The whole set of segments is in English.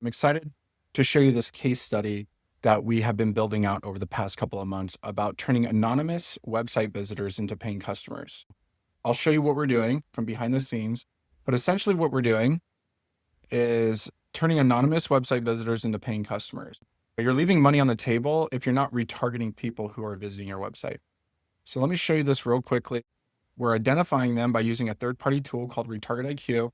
I'm excited to show you this case study that we have been building out over the past couple of months about turning anonymous website visitors into paying customers. I'll show you what we're doing from behind the scenes, but essentially what we're doing is turning anonymous website visitors into paying customers. You're leaving money on the table if you're not retargeting people who are visiting your website. So let me show you this real quickly. We're identifying them by using a third-party tool called Retarget IQ.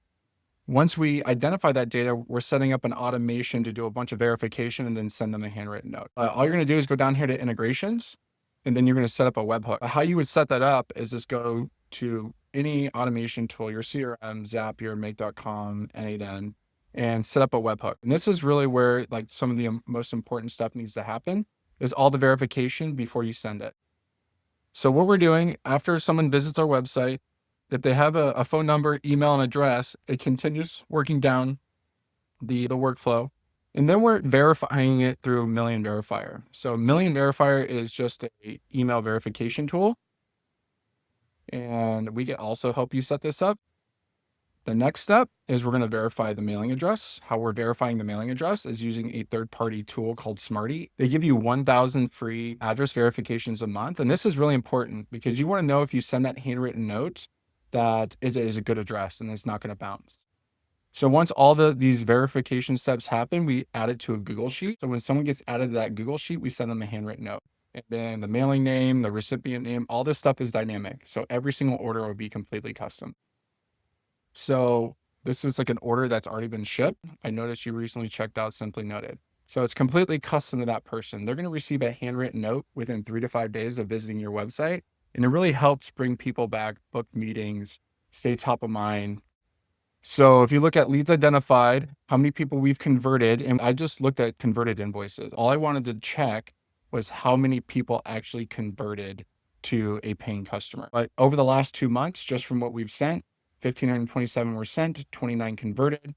Once we identify that data, we're setting up an automation to do a bunch of verification and then send them a handwritten note. All you're going to do is go down here to integrations, and then you're going to set up a webhook. How you would set that up is just go to any automation tool, your CRM, Zapier, Make.com, N8N, and set up a webhook. And this is really where like some of the most important stuff needs to happen is all the verification before you send it. So what we're doing after someone visits our website, if they have a phone number, email, and address, it continues working down the workflow. And then we're verifying it through Million Verifier. So Million Verifier is just a email verification tool. And we can also help you set this up. The next step is we're going to verify the mailing address. How we're verifying the mailing address is using a third-party tool called Smarty. They give you 1,000 free address verifications a month. And this is really important because you want to know if you send that handwritten note that it is a good address and it's not going to bounce. So once all these verification steps happen, we add it to a Google Sheet. So when someone gets added to that Google Sheet, we send them a handwritten note. And then the mailing name, the recipient name, all this stuff is dynamic. So every single order will be completely custom. So this is like an order that's already been shipped. I noticed you recently checked out Simply Noted. So it's completely custom to that person. They're going to receive a handwritten note within 3 to 5 days of visiting your website. And it really helps bring people back, book meetings, stay top of mind. So if you look at leads identified, how many people we've converted, and I just looked at converted invoices. All I wanted to check was how many people actually converted to a paying customer. But over the last 2 months, just from what we've sent, 1,527 were sent, 29 converted.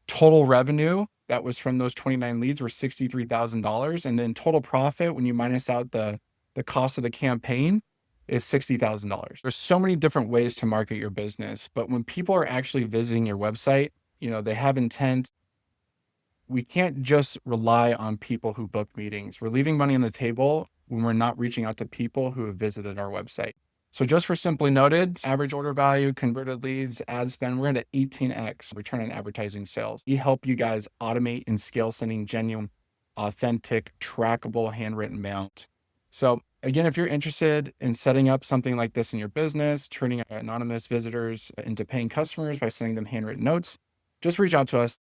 Total revenue that was from those 29 leads were $63,000. And then total profit, when you minus out the cost of the campaign, is $60,000. There's so many different ways to market your business, but when people are actually visiting your website, they have intent. We can't just rely on people who book meetings. We're leaving money on the table when we're not reaching out to people who have visited our website. So just for Simply Noted, average order value, converted leads, ad spend, we're at 18x return on advertising sales. We help you guys automate and scale sending genuine, authentic, trackable, handwritten mail. So again, if you're interested in setting up something like this in your business, turning anonymous visitors into paying customers by sending them handwritten notes, just reach out to us.